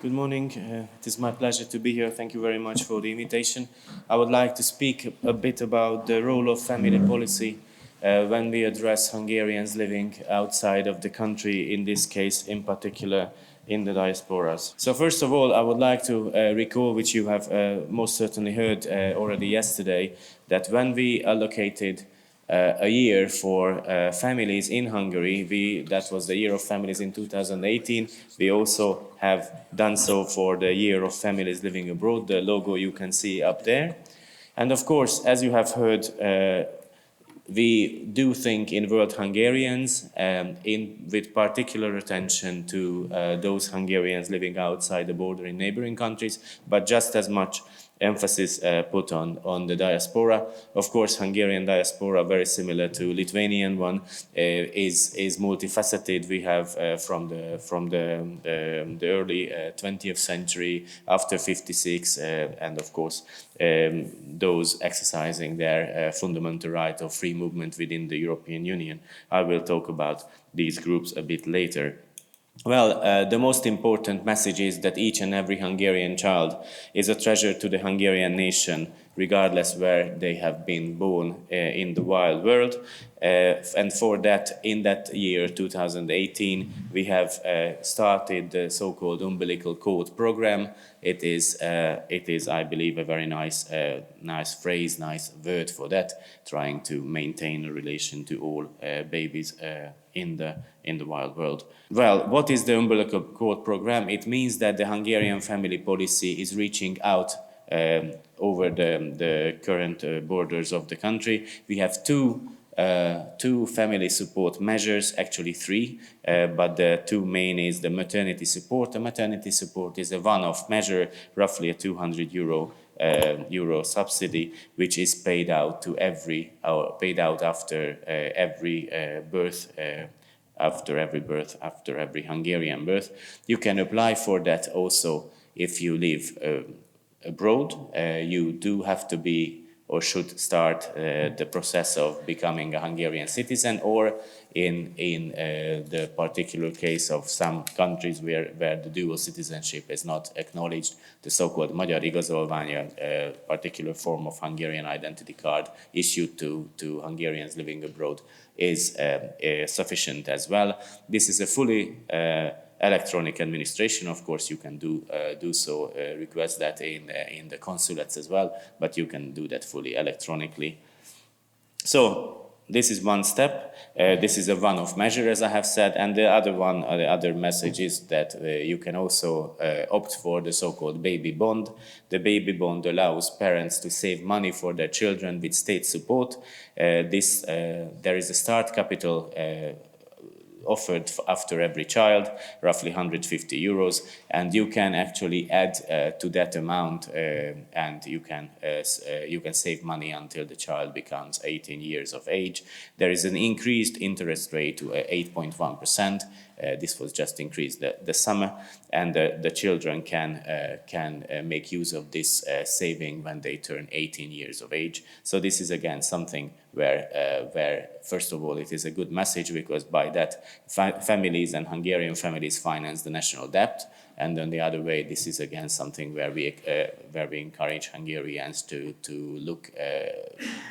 Good morning. It is my pleasure to be here. Thank you very much for the invitation. I would like to speak a bit about the role of family policy when we address Hungarians living outside of the country, in this case, in particular, in the diasporas. So first of all, I would like to recall, which you have most certainly heard already yesterday, that when we allocated a year for families in Hungary. That was the year of families in 2018. We also have done so for the year of families living abroad, the logo you can see up there. And of course, as you have heard, we do think in World Hungarians, with particular attention to those Hungarians living outside the border in neighboring countries, but just as much emphasis put on the diaspora. Of course, Hungarian diaspora, very similar to Lithuanian one, is multifaceted. We have from the early 20th century, after 56, and of course those exercising their fundamental right of free movement within the European Union. I will talk about these groups a bit later. Well, the most important message is that each and every Hungarian child is a treasure to the Hungarian nation, regardless where they have been born in the wild world. And for that, in that year, 2018, we have started the so-called Umbilical Code program. It is, I believe, a very nice phrase, nice word for that, trying to maintain a relation to all babies in the wild world. Well, what is the Umbilical Code program? It means that the Hungarian family policy is reaching out over the current borders of the country. We have two family support measures, actually three, but the two main is the maternity support. The maternity support is a one-off measure, roughly a 200 euro subsidy, which is paid out to paid out after every birth. After every Hungarian birth. You can apply for that also if you live abroad. You do have to be or should start the process of becoming a Hungarian citizen, or in the particular case of some countries where the dual citizenship is not acknowledged, the so-called Magyar igazolvány, a particular form of Hungarian identity card issued to Hungarians living abroad, is sufficient as well. This is a fully electronic administration. Of course, you can do so, request that in the consulates as well, but you can do that fully electronically. So this is one step. This is a one-off measure, as I have said, and the other message is that you can also opt for the so-called baby bond. The baby bond allows parents to save money for their children with state support. There is a start capital offered after every child, roughly 150 euros, and you can actually add to that amount, and you can save money until the child becomes 18 years of age. There is an increased interest rate to 8.1%. This was just increased the summer, and the children can make use of this saving when they turn 18 years of age. So this is again something where first of all it is a good message, because by that families and Hungarian families finance the national debt, and on the other way, this is again something where we encourage Hungarians to look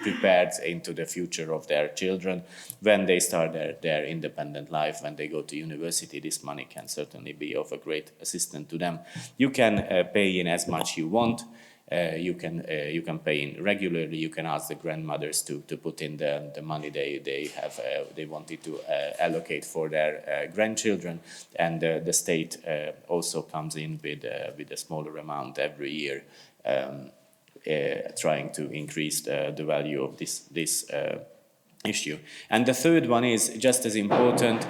prepared into the future of their children when they start their independent life. When they go to university, this money can certainly be of a great assistance to them. You can pay in as much you want. You can pay in regularly. You can ask the grandmothers to put in the money they wanted to allocate for their grandchildren, and the state also comes in with a smaller amount every year, trying to increase the value of this issue. And the third one is just as important.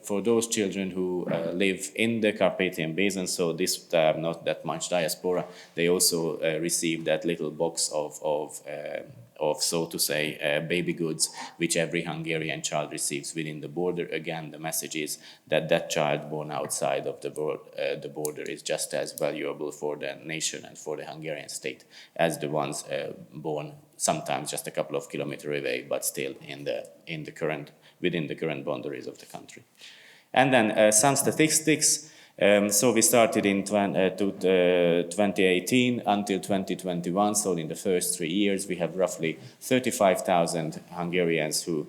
For those children who live in the Carpathian Basin, so this not that much diaspora, they also receive that little box of so to say baby goods, which every Hungarian child receives within the border. Again, the message is that child born outside of the border is just as valuable for the nation and for the Hungarian state as the ones born sometimes just a couple of kilometers away, but still within the current boundaries of the country. And then some statistics. So we started in 2018 until 2021. So in the first 3 years, we have roughly 35,000 Hungarians who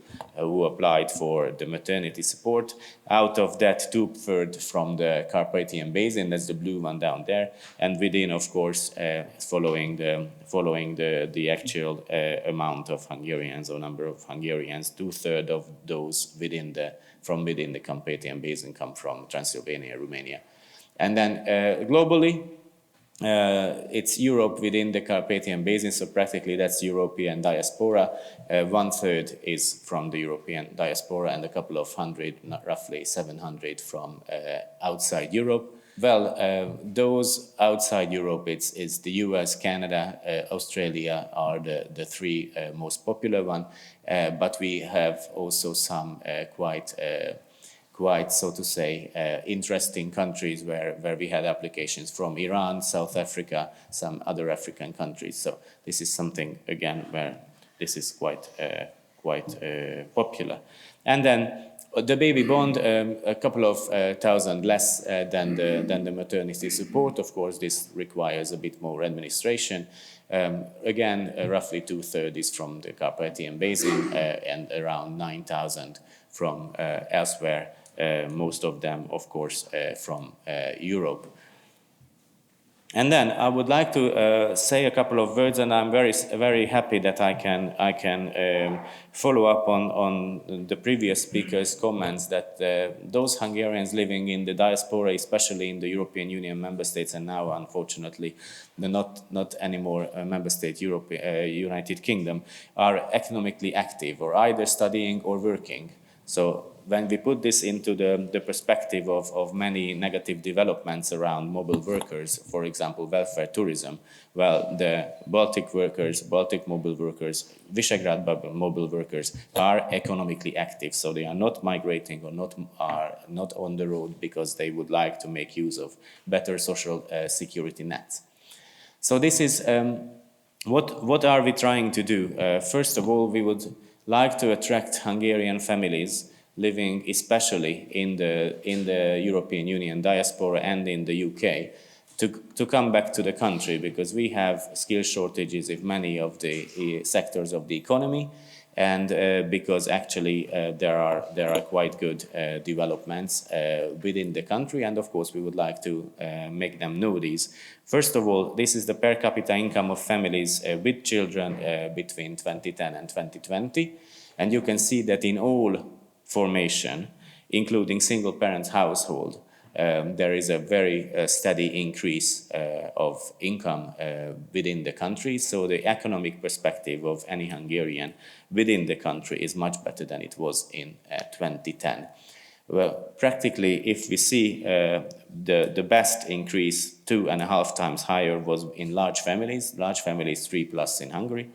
applied for the maternity support. Out of that, 2/3 from the Carpathian Basin, that's the blue one down there, and within, of course, following the actual amount of Hungarians or number of Hungarians, 2/3 of those from within the Carpathian Basin come from Transylvania, Romania. And then globally, it's Europe within the Carpathian Basin, so practically that's European diaspora. 1/3 is from the European diaspora and a couple of hundred, roughly 700 from outside Europe. Well, those outside Europe, it's the US, Canada, Australia are the three most popular one, but we have also some quite, so to say, interesting countries where we had applications from Iran, South Africa, some other African countries. So this is something, again, where this is quite popular. And then the baby bond, a couple of thousand less than the maternity support. Of course, this requires a bit more administration. Again, roughly 2/3 is from the Carpathian Basin and around 9,000 from elsewhere. Most of them, of course, from Europe. And then I would like to say a couple of words, and I'm very happy that I can follow up on the previous speaker's comments that those Hungarians living in the diaspora, especially in the European Union member states, and now unfortunately the not anymore member state, United Kingdom, are economically active or either studying or working. So when we put this into the perspective of many negative developments around mobile workers, for example, welfare tourism, well, the Baltic mobile workers, Visegrad mobile workers are economically active. So they are not migrating or are not on the road because they would like to make use of better social security nets. So this is, what are we trying to do? First of all, we would like to attract Hungarian families living especially in the European Union diaspora and in the UK to come back to the country, because we have skill shortages in many of the sectors of the economy, and because actually there are quite good developments within the country, and of course we would like to make them know these. First of all, this is the per capita income of families with children between 2010 and 2020, and you can see that in all formation, including single parent household, there is a very steady increase of income within the country. So the economic perspective of any Hungarian within the country is much better than it was in 2010. Well, practically, if we see the best increase 2.5 times higher was in large families 3+ in Hungary,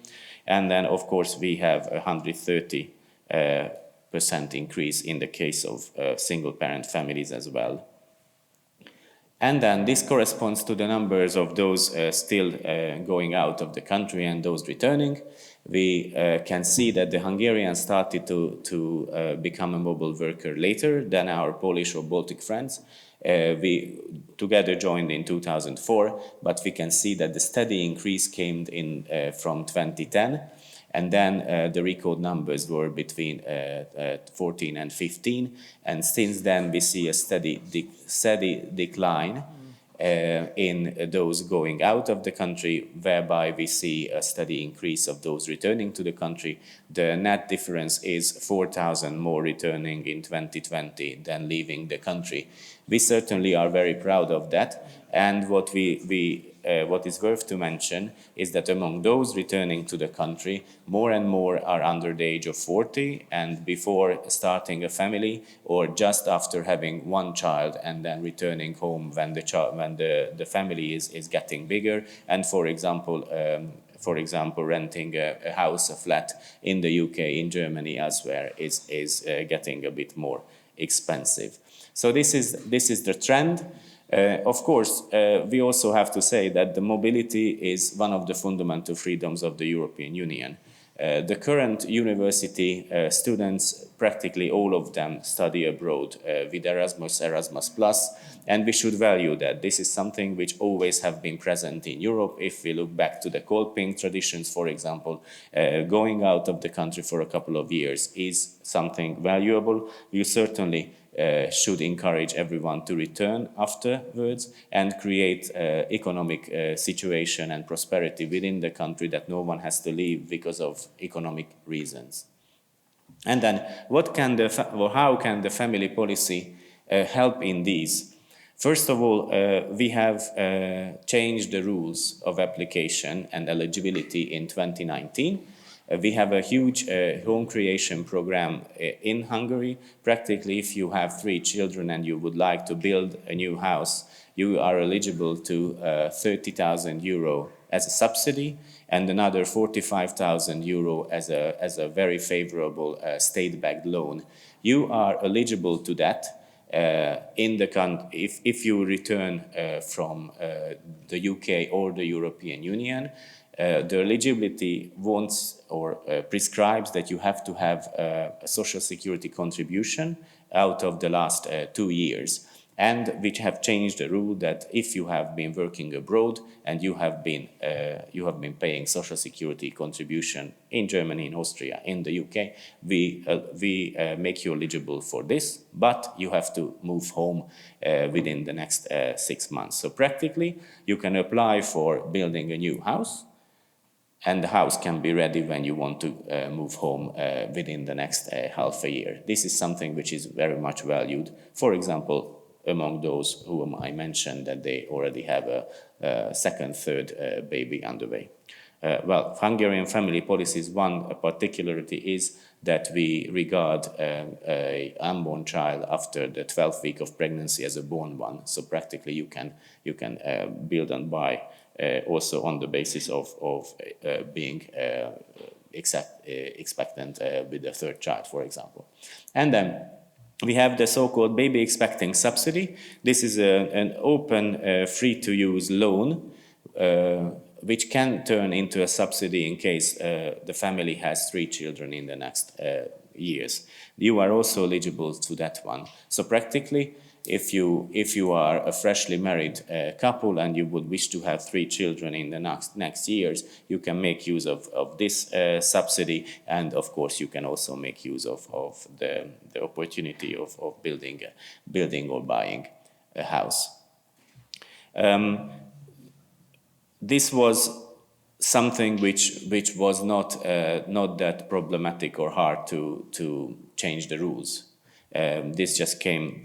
and then of course we have 130% increase in the case of single parent families as well. And then this corresponds to the numbers of those still going out of the country and those returning. We can see that the Hungarians started to become a mobile worker later than our Polish or Baltic friends. We together joined in 2004, but we can see that the steady increase came in from 2010. And then the record numbers were between 14 and 15. And since then, we see a steady decline in those going out of the country, whereby we see a steady increase of those returning to the country. The net difference is 4,000 more returning in 2020 than leaving the country. We certainly are very proud of that. And what what is worth to mention is that among those returning to the country, more and more are under the age of 40 and before starting a family, or just after having one child and then returning home when the family is getting bigger, and for example, renting a house, a flat in the UK, in Germany, elsewhere is getting a bit more expensive. So this is the trend. Of course, we also have to say that the mobility is one of the fundamental freedoms of the European Union. The current university students, practically all of them study abroad with Erasmus Plus, and we should value that. This is something which always have been present in Europe. If we look back to the Kolping traditions, for example, going out of the country for a couple of years is something valuable. You certainly should encourage everyone to return afterwards and create economic situation and prosperity within the country, that no one has to leave because of economic reasons. And then how can the family policy help in these? First of all, we have changed the rules of application and eligibility in 2019. We have a huge home creation program in Hungary. Practically, if you have 3 children and you would like to build a new house, you are eligible to 30,000 euro as a subsidy and another 45,000 euro as a very favorable state-backed loan. You are eligible to that in the country if you return from the UK or the European Union. The eligibility wants or prescribes that you have to have a social security contribution out of the last 2 years, and which have changed the rule that if you have been working abroad and you have been paying social security contribution in Germany, in Austria, in the UK, we make you eligible for this, but you have to move home within the next 6 months. So practically, you can apply for building a new house, and the house can be ready when you want to move home within the next half a year. This is something which is very much valued, for example, among those whom I mentioned that they already have a second, third baby underway. Well, Hungarian family policies, one particularity is that we regard an unborn child after the 12th week of pregnancy as a born one. So practically you can build and buy also on the basis of being expectant with the third child, for example. And then we have the so-called baby expecting subsidy. This is an open, free-to-use loan which can turn into a subsidy in case the family has 3 children in the next years. You are also eligible to that one. So practically, if you are a freshly married couple and you would wish to have 3 children in the next years, you can make use of this subsidy, and of course you can also make use of the opportunity of building or buying a house. This was something which was not that problematic or hard to change the rules. This just came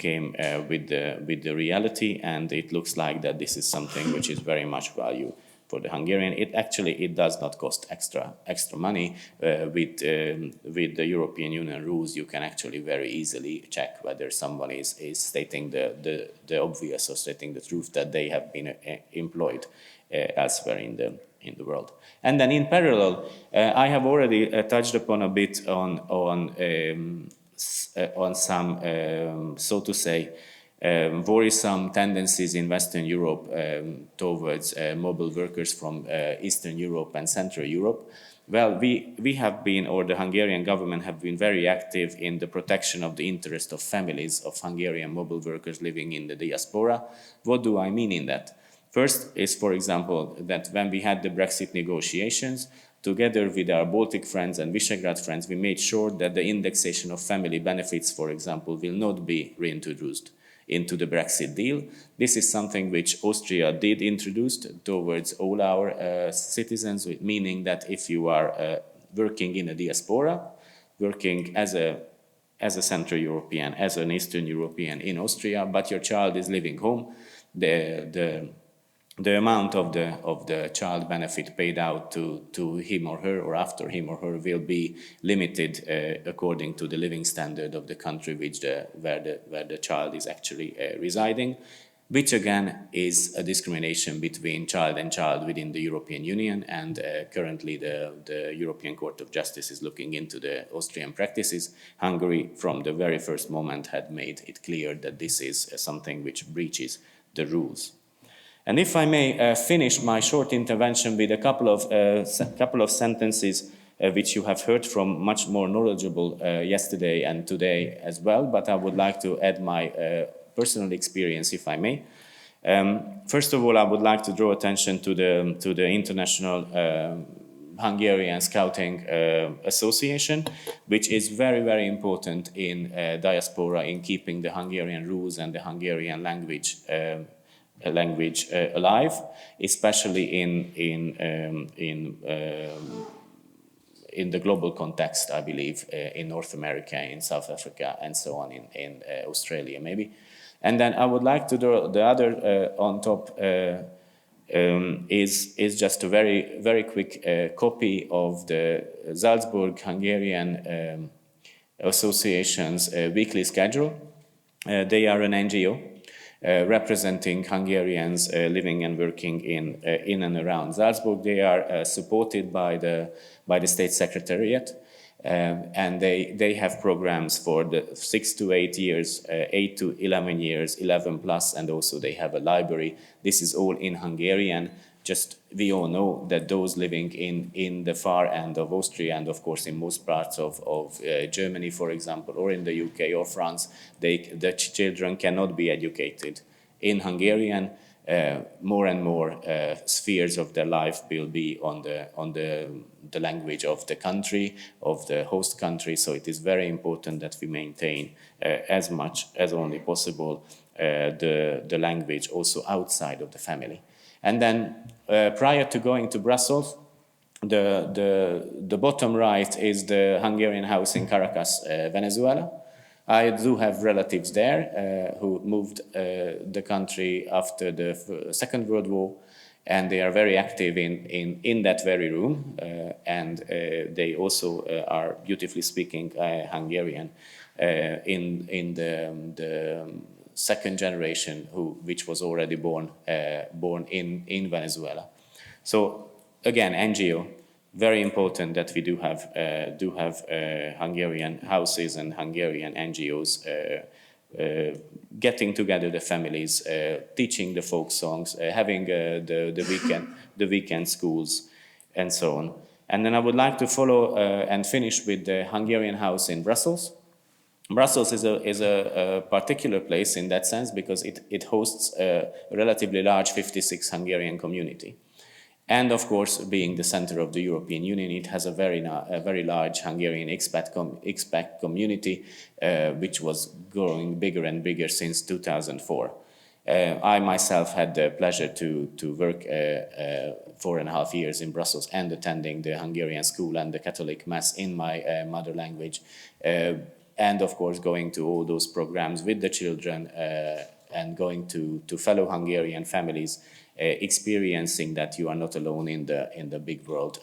with the reality, and it looks like that this is something which is very much value for the Hungarian. It does not cost extra money. With the European Union rules, you can actually very easily check whether someone is stating the obvious or stating the truth that they have been employed elsewhere in the world. And then in parallel, I have already touched upon a bit on some, so to say, worrisome tendencies in Western Europe towards mobile workers from Eastern Europe and Central Europe. Well, we have been, or the Hungarian government have been very active in the protection of the interest of families of Hungarian mobile workers living in the diaspora. What do I mean in that? First is, for example, that when we had the Brexit negotiations, together with our Baltic friends and Visegrad friends, we made sure that the indexation of family benefits, for example, will not be reintroduced into the Brexit deal. This is something which Austria did introduce towards all our citizens, meaning that if you are working in a diaspora, working as a Central European, as an Eastern European in Austria, but your child is living home, the amount of the child benefit paid out to him or her or after him or her will be limited according to the living standard of the country where the child is actually residing, which again is a discrimination between child and child within the European Union, and currently the European Court of Justice is looking into the Austrian practices. Hungary, from the very first moment, had made it clear that this is something which breaches the rules. And if I may finish my short intervention with a couple of sentences which you have heard from much more knowledgeable yesterday and today as well, but I would like to add my personal experience, if I may. First of all, I would like to draw attention to the International Hungarian Scouting Association, which is very, very important in diaspora in keeping the Hungarian rules and the Hungarian language alive, especially in the global context, I believe, in North America, in South Africa, and so on, in Australia, maybe. And then I would like to draw the other on top is just a very, very quick copy of the Salzburg Hungarian Association's weekly schedule. They are an NGO representing Hungarians living and working in and around Salzburg. They are supported by the State Secretariat. And they have programs for the 6 to 8 years, 8 to 11 years, 11 plus, and also they have a library. This is all in Hungarian. Just we all know that those living in the far end of Austria and of course in most parts of Germany, for example, or in the UK or France, the children cannot be educated in Hungarian. More and more spheres of their life will be on the language of the country, of the host country. So it is very important that we maintain as much as only possible the language also outside of the family. And then prior to going to Brussels, the bottom right is the Hungarian house in Caracas, Venezuela. I do have relatives there who moved the country after the Second World War, and they are very active in that very room, and they also are beautifully speaking Hungarian in the second generation which was already born in Venezuela. So again, NGO. Very important that we do have Hungarian houses and Hungarian NGOs getting together the families, teaching the folk songs, having the weekend schools, and so on. And then I would like to follow and finish with the Hungarian house in Brussels. Brussels is a particular place in that sense because it hosts a relatively large 56 Hungarian community. And of course, being the center of the European Union, it has a very large Hungarian expat community, which was growing bigger and bigger since 2004. I myself had the pleasure to work 4.5 years in Brussels and attending the Hungarian school and the Catholic Mass in my mother language. And of course, going to all those programs with the children and going to fellow Hungarian families, experiencing that you are not alone in the big world.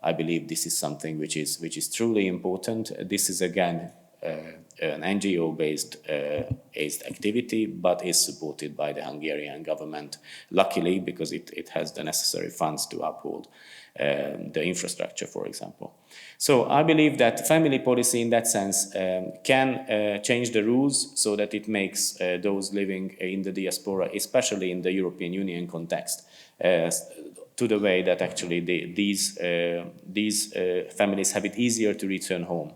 I believe this is something which is truly important. This is again an NGO-based activity, but is supported by the Hungarian government, luckily, because it has the necessary funds to uphold the infrastructure, for example. So I believe that family policy in that sense can change the rules so that it makes those living in the diaspora, especially in the European Union context, to the way that actually these families have it easier to return home.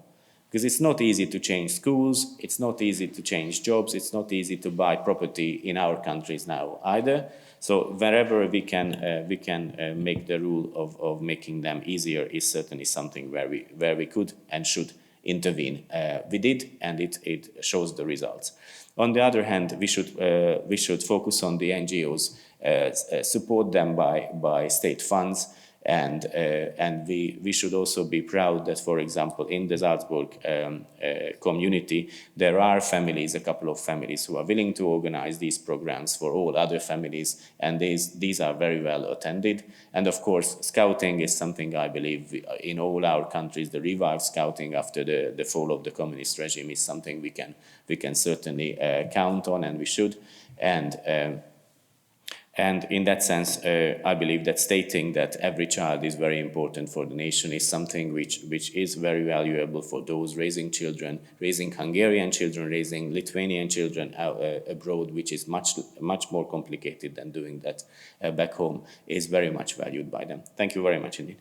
Because it's not easy to change schools, it's not easy to change jobs, it's not easy to buy property in our countries now either. So wherever we can make the rule of making them easier is certainly something where we could and should intervene. We did, and it shows the results. On the other hand, we should focus on the NGOs, support them by state funds. And we should also be proud that, for example, in the Salzburg community, there are families, a couple of families, who are willing to organize these programs for all other families, and these are very well attended. And of course, scouting is something I believe in all our countries. The revived scouting after the fall of the communist regime is something we can certainly count on, and we should. And in that sense, I believe that stating that every child is very important for the nation is something which is very valuable for those raising children, raising Hungarian children, raising Lithuanian children abroad, which is much more complicated than doing that back home, is very much valued by them. Thank you very much indeed.